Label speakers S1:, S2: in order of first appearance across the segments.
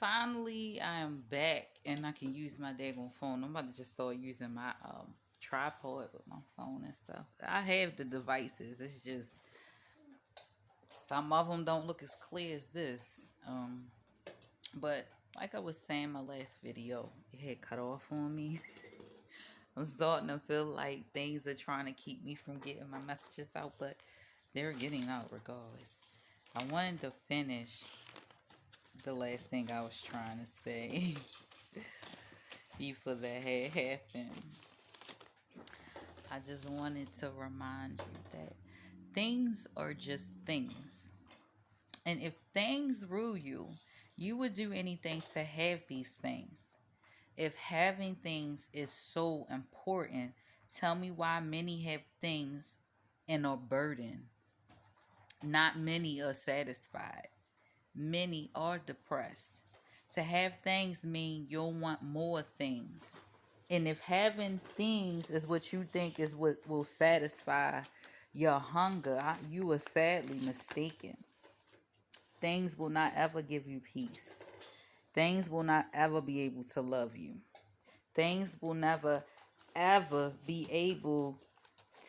S1: Finally, I am back and I can use my daggone phone. I'm about to just start using my tripod with my phone and stuff. I have the devices. It's just some of them don't look as clear as this. But like I was saying, my last video, it had cut off on me. I'm starting to feel like things are trying to keep me from getting my messages out, but they're getting out regardless. I wanted to finish the last thing I was trying to say before that had happened. I just wanted to remind you that things are just things. And if things rule you, you would do anything to have these things. If having things is so important, tell me why many have things and are burdened. Not many are satisfied. Many are depressed. To have things mean you'll want more things. And if having things is what you think is what will satisfy your hunger, you are sadly mistaken. Things will not ever give you peace. Things will not ever be able to love you. Things will never ever be able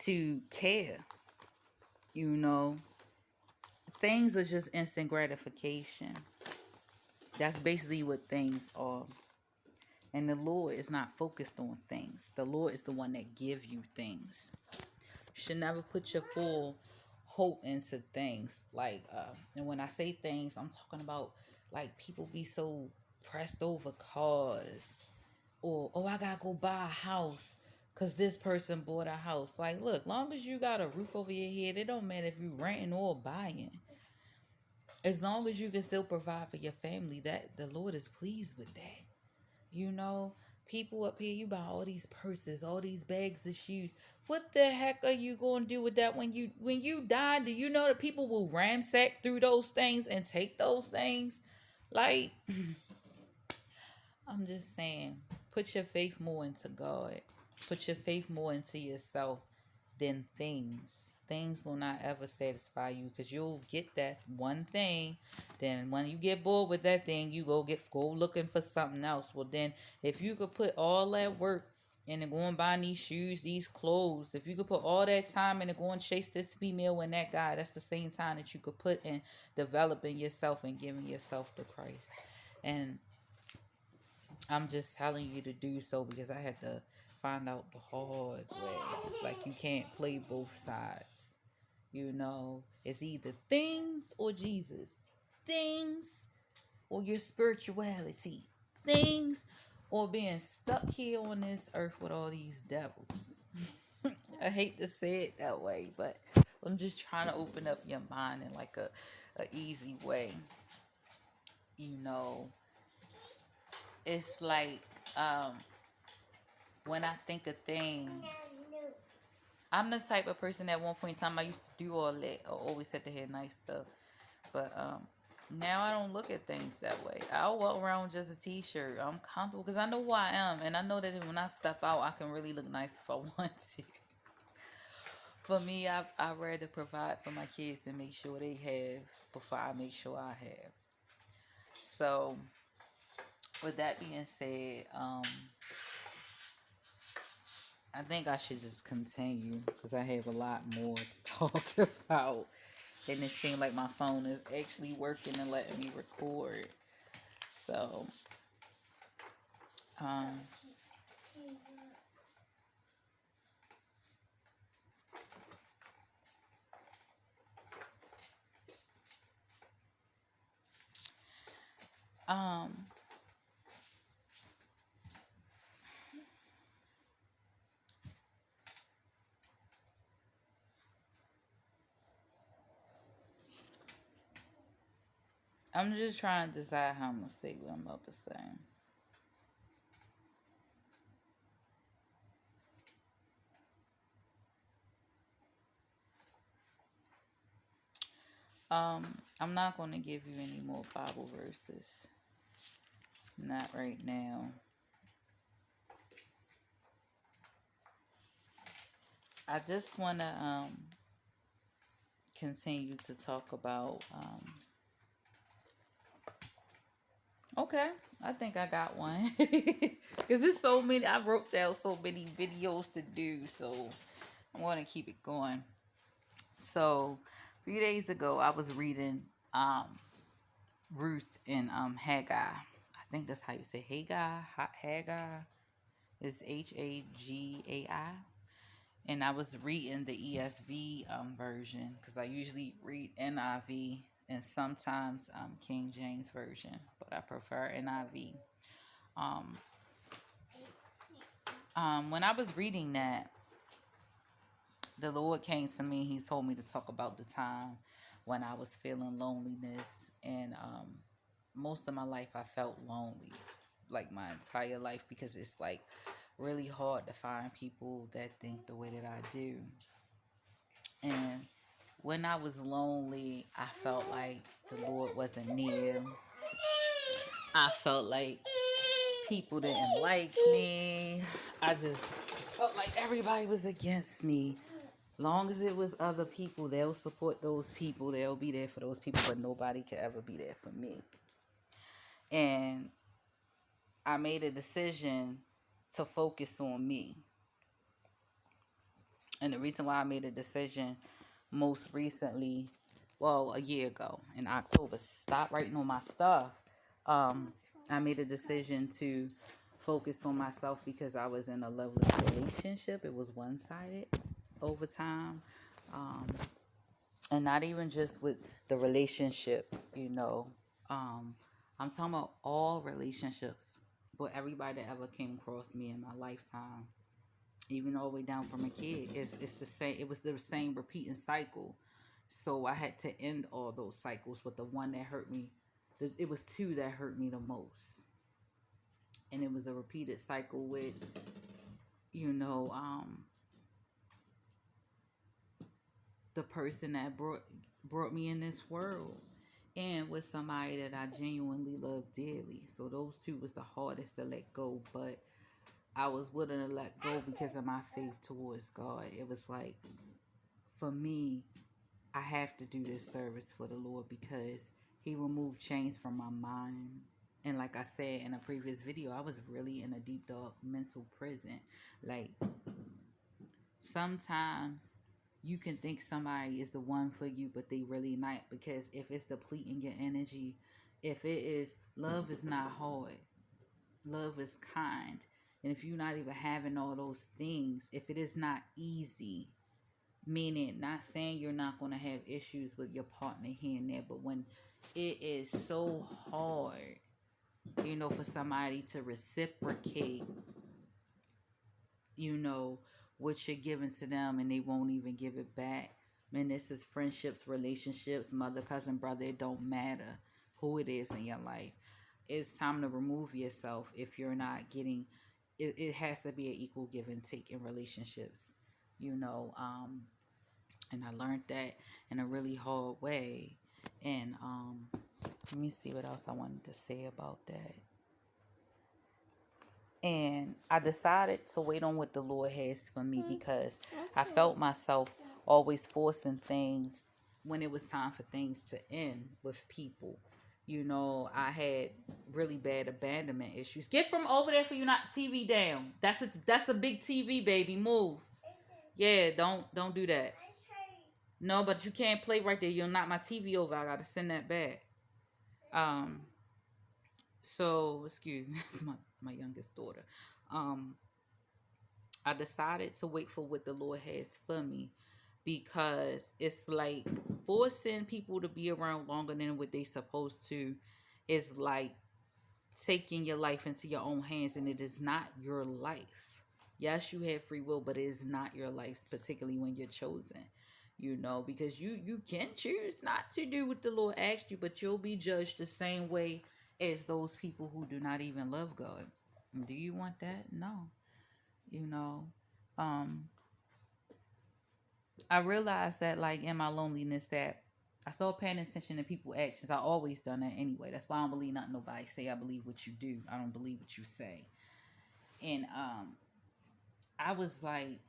S1: to care. You know, things are just instant gratification. That's basically what things are. And the Lord is not focused on things. The Lord is the one that gives you things. You should never put your full hope into things. And when I say things, I'm talking about like people be so pressed over cars, or oh, I gotta go buy a house because this person bought a house. Like, look, long as you got a roof over your head, it don't matter if you renting or buying. As long as you can still provide for your family, that the Lord is pleased with that. You know, people up here, you buy all these purses, all these bags of shoes. What the heck are you going to do with that when you die? Do you know that people will ransack through those things and take those things? Like, I'm just saying, put your faith more into God. Put your faith more into yourself than things. Things will not ever satisfy you because you'll get that one thing. Then when you get bored with that thing, you go looking for something else. Well, then if you could put all that work into going buying these shoes, these clothes, if you could put all that time into going chase this female and that guy, that's the same time that you could put in developing yourself and giving yourself to Christ. And I'm just telling you to do so because I had to find out the hard way. Like, you can't play both sides. You know, it's either things or Jesus, things or your spirituality, things or being stuck here on this earth with all these devils. I hate to say it that way, but I'm just trying to open up your mind in like a easy way. You know, it's like um when I think of things, I'm the type of person at one point in time I used to do all that. I always had to have nice stuff. But now I don't look at things that way. I'll walk around with just a t-shirt. I'm comfortable because I know who I am. And I know that when I step out, I can really look nice if I want to. For me, I rather provide for my kids and make sure they have before I make sure I have. So, with that being said, I think I should just continue because I have a lot more to talk about. And it seemed like my phone is actually working and letting me record. So, um, um, I'm just trying to decide how I'm gonna say what I'm about to say. I'm not gonna give you any more Bible verses. Not right now. I just wanna continue to talk about Okay, I think I got one. Because there's so many, I wrote down so many videos to do, so I want to keep it going. So, a few days ago, I was reading um, Ruth and Haggai. I think that's how you say Haggai. Haggai is Hagai. And I was reading the ESV version because I usually read NIV and sometimes King James version, but I prefer NIV. Um, when I was reading that, the Lord came to me. He told me to talk about the time when I was feeling loneliness, and most of my life I felt lonely, like my entire life, because it's like really hard to find people that think the way that I do. And when I was lonely, I felt like the Lord wasn't near. I felt like people didn't like me. I just felt like everybody was against me. Long as it was other people, they'll support those people. They'll be there for those people, but nobody could ever be there for me. And I made a decision to focus on me. And the reason why I made a decision most recently, well, a year ago in October, stop writing on my stuff. I made a decision to focus on myself because I was in a loveless relationship. It was one sided over time. Um, and not even just with the relationship, I'm talking about all relationships, but everybody that ever came across me in my lifetime, even all the way down from a kid, it's the same. It was the same repeating cycle. So I had to end all those cycles with the one that hurt me. It was two that hurt me the most, and it was a repeated cycle with, you know, the person that brought me in this world, and with somebody that I genuinely love dearly. So those two was the hardest to let go, but I was willing to let go because of my faith towards God. It was like, for me, I have to do this service for the Lord because He removed chains from my mind. And like I said in a previous video, I was really in a deep, dark mental prison. Like, sometimes you can think somebody is the one for you, but they really not, because if it's depleting your energy, if it is, love is not hard, love is kind. And if you're not even having all those things, if it is not easy, meaning not saying you're not going to have issues with your partner here and there, but when it is so hard, for somebody to reciprocate, you know, what you're giving to them, and they won't even give it back. Man, this is friendships, relationships, mother, cousin, brother. It don't matter who it is in your life. It's time to remove yourself if you're not getting it. It has to be an equal give and take in relationships, you know. And I learned that in a really hard way. And let me see what else I wanted to say about that. And I decided to wait on what the Lord has for me, because I felt myself always forcing things when it was time for things to end with people. I had really bad abandonment issues. Get from over there for you, not TV down. That's a big TV, baby. Move. Yeah, don't do that. No, but you can't play right there. You'll knock my TV over. I gotta send that back. Um, so excuse me, it's my youngest daughter. Um, I decided to wait for what the Lord has for me, because it's like forcing people to be around longer than what they supposed to is like taking your life into your own hands, and it is not your life. Yes, you have free will, but it is not your life, particularly when you're chosen. Because you can choose not to do what the Lord asked you, but you'll be judged the same way as those people who do not even love God. Do you want that? No. You know, um, I realized that, like, in my loneliness, that I started paying attention to people's actions. I always done that anyway. That's why I don't believe nothing nobody say. I believe what you do. I don't believe what you say. And I was like,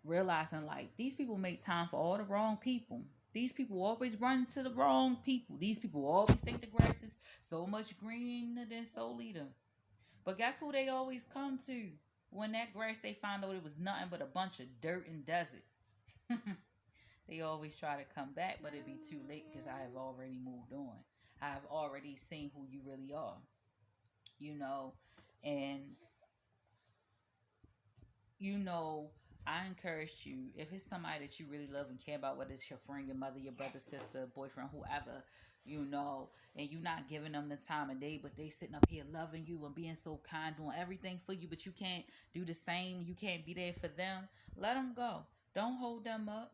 S1: realizing like these people make time for all the wrong people. These people always run to the wrong people. These people always think the grass is so much greener than Solita. But guess who they always come to? When that grass they found out it was nothing but a bunch of dirt and desert. They always try to come back, but it'd be too late because I have already moved on. I have already seen who you really are, you know, and you know, I encourage you, if it's somebody that you really love and care about, whether it's your friend, your mother, your brother, sister, boyfriend, whoever, and you're not giving them the time of day, but they sitting up here loving you and being so kind, doing everything for you, but you can't do the same, you can't be there for them, let them go. Don't hold them up.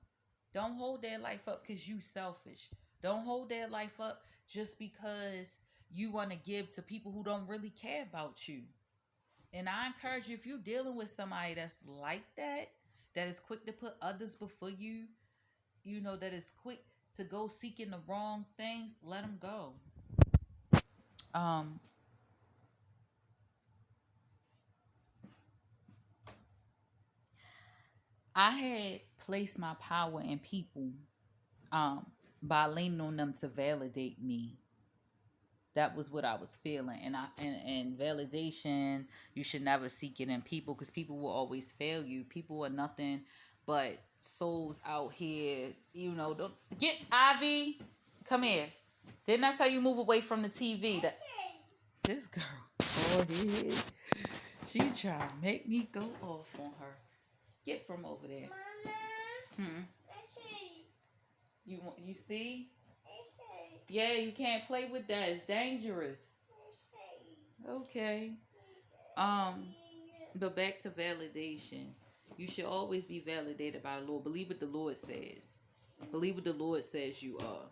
S1: Don't hold their life up because you selfish. Don't hold their life up just because you want to give to people who don't really care about you. And I encourage you, if you're dealing with somebody that's like that, that is quick to put others before you, that is quick to go seeking the wrong things, let them go. Um, I had placed my power in people um, by leaning on them to validate me. That was what I was feeling, and validation, you should never seek it in people because people will always fail you. People are nothing but souls out here. Don't get Ivy. Come here. Didn't I tell you move away from the TV? That this girl, oh, she trying to make me go off on her. Get from over there. Mama. You see? Yeah, you can't play with that. It's dangerous. Okay. Um, but back to validation. You should always be validated by the Lord. Believe what the Lord says. Believe what the Lord says you are.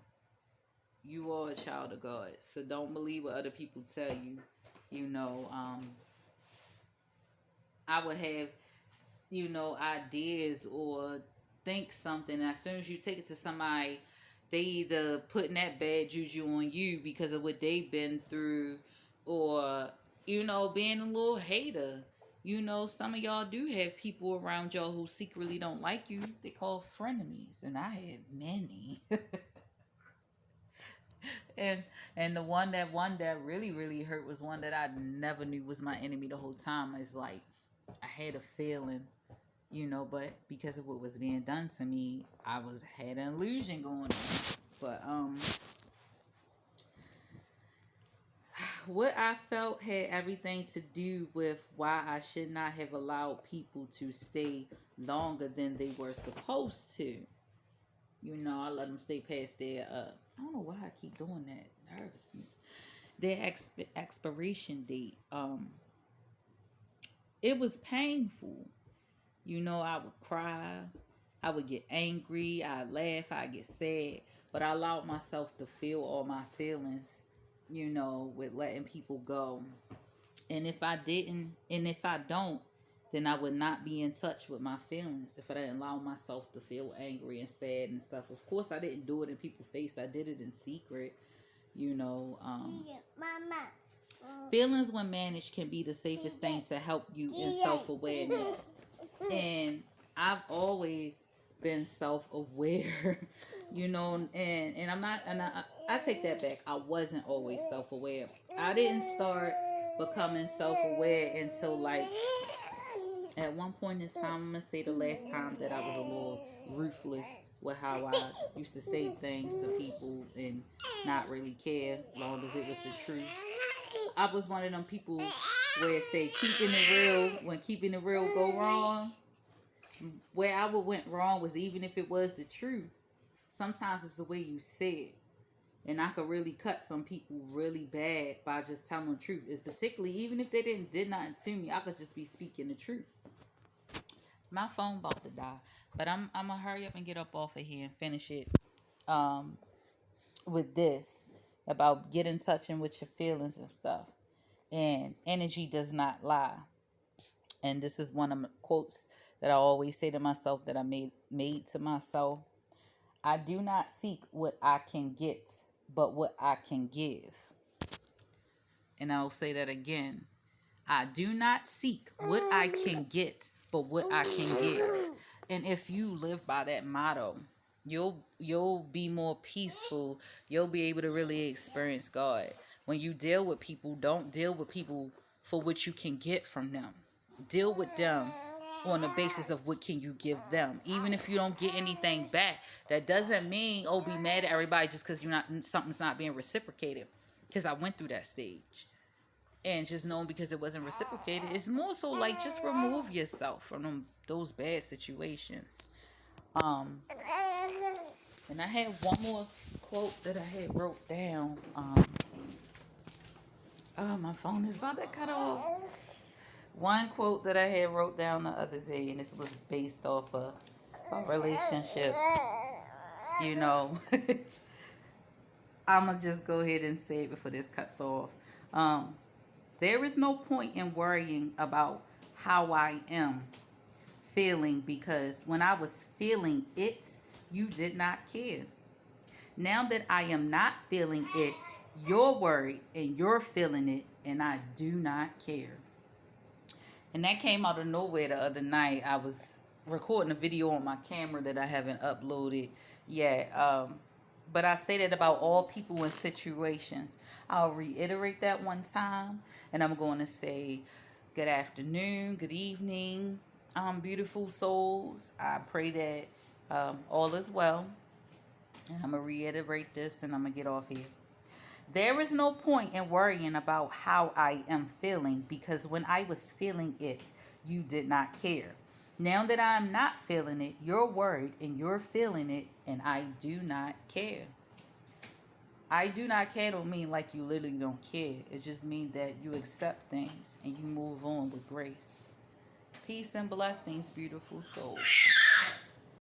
S1: You are a child of God. So don't believe what other people tell you. I would have, ideas or think something. And as soon as you take it to somebody, they either putting that bad juju on you because of what they've been through, or being a little hater. Some of y'all do have people around y'all who secretly don't like you. They call frenemies, and I had many. And the one that really really hurt was one that I never knew was my enemy the whole time. It's like I had a feeling, but because of what was being done to me, I had an illusion going on. But what I felt had everything to do with why I should not have allowed people to stay longer than they were supposed to. I let them stay past their I don't know why I keep doing that. Nervousness. Their expiration date. It was painful. I would cry. I would get angry. I'd laugh. I'd get sad. But I allowed myself to feel all my feelings, with letting people go. And if I didn't, and if I don't, then I would not be in touch with my feelings if I didn't allow myself to feel angry and sad and stuff. Of course, I didn't do it in people's face. I did it in secret, you know. Mama. Feelings, when managed, can be the safest thing to help you in self-awareness. And I've always been self-aware, and I'm not, and I take that back. I wasn't always self-aware. I didn't start becoming self-aware until like at one point in time. I'm gonna say the last time that I was a little ruthless with how I used to say things to people and not really care, as long as it was the truth. I was one of them people where it say keeping it real, when keeping it real go wrong. Where I would went wrong was even if it was the truth. Sometimes it's the way you say it. And I could really cut some people really bad by just telling the truth. It's particularly even if they did nothing to me, I could just be speaking the truth. My phone about to die, but I'm gonna hurry up and get up off of here and finish it. Um, with this about getting touching with your feelings and stuff. And energy does not lie. And this is one of the quotes that I always say to myself that I made to myself. I do not seek what I can get, but what I can give. And I'll say that again. I do not seek what I can get, but what I can give. And if you live by that motto, You'll be more peaceful. You'll be able to really experience God. When you deal with people, don't deal with people for what you can get from them. Deal with them on the basis of what can you give them. Even if you don't get anything back, that doesn't mean, oh, be mad at everybody just because you're not, something's not being reciprocated. Because I went through that stage. And just knowing because it wasn't reciprocated, it's more so like just remove yourself from those bad situations. Um, and I had one more quote that I had wrote down. Oh, my phone is about to cut off. One quote that I had wrote down the other day, and this was based off of a relationship. You know, I'm gonna just go ahead and say it before this cuts off. Um, there is no point in worrying about how I am feeling because when I was feeling it, you did not care. Now that I am not feeling it, you're worried and you're feeling it, and I do not care. And that came out of nowhere the other night. I was recording a video on my camera that I haven't uploaded yet. But I say that about all people and situations. I'll reiterate that one time, and I'm going to say good afternoon, good evening, beautiful souls. I pray that all is well. And I'm going to reiterate this, and I'm going to get off here. There is no point in worrying about how I am feeling because when I was feeling it, you did not care. Now that I'm not feeling it, you're worried and you're feeling it, and I do not care. I do not care don't mean like you literally don't care. It just means that you accept things and you move on with grace. Peace and blessings, beautiful souls.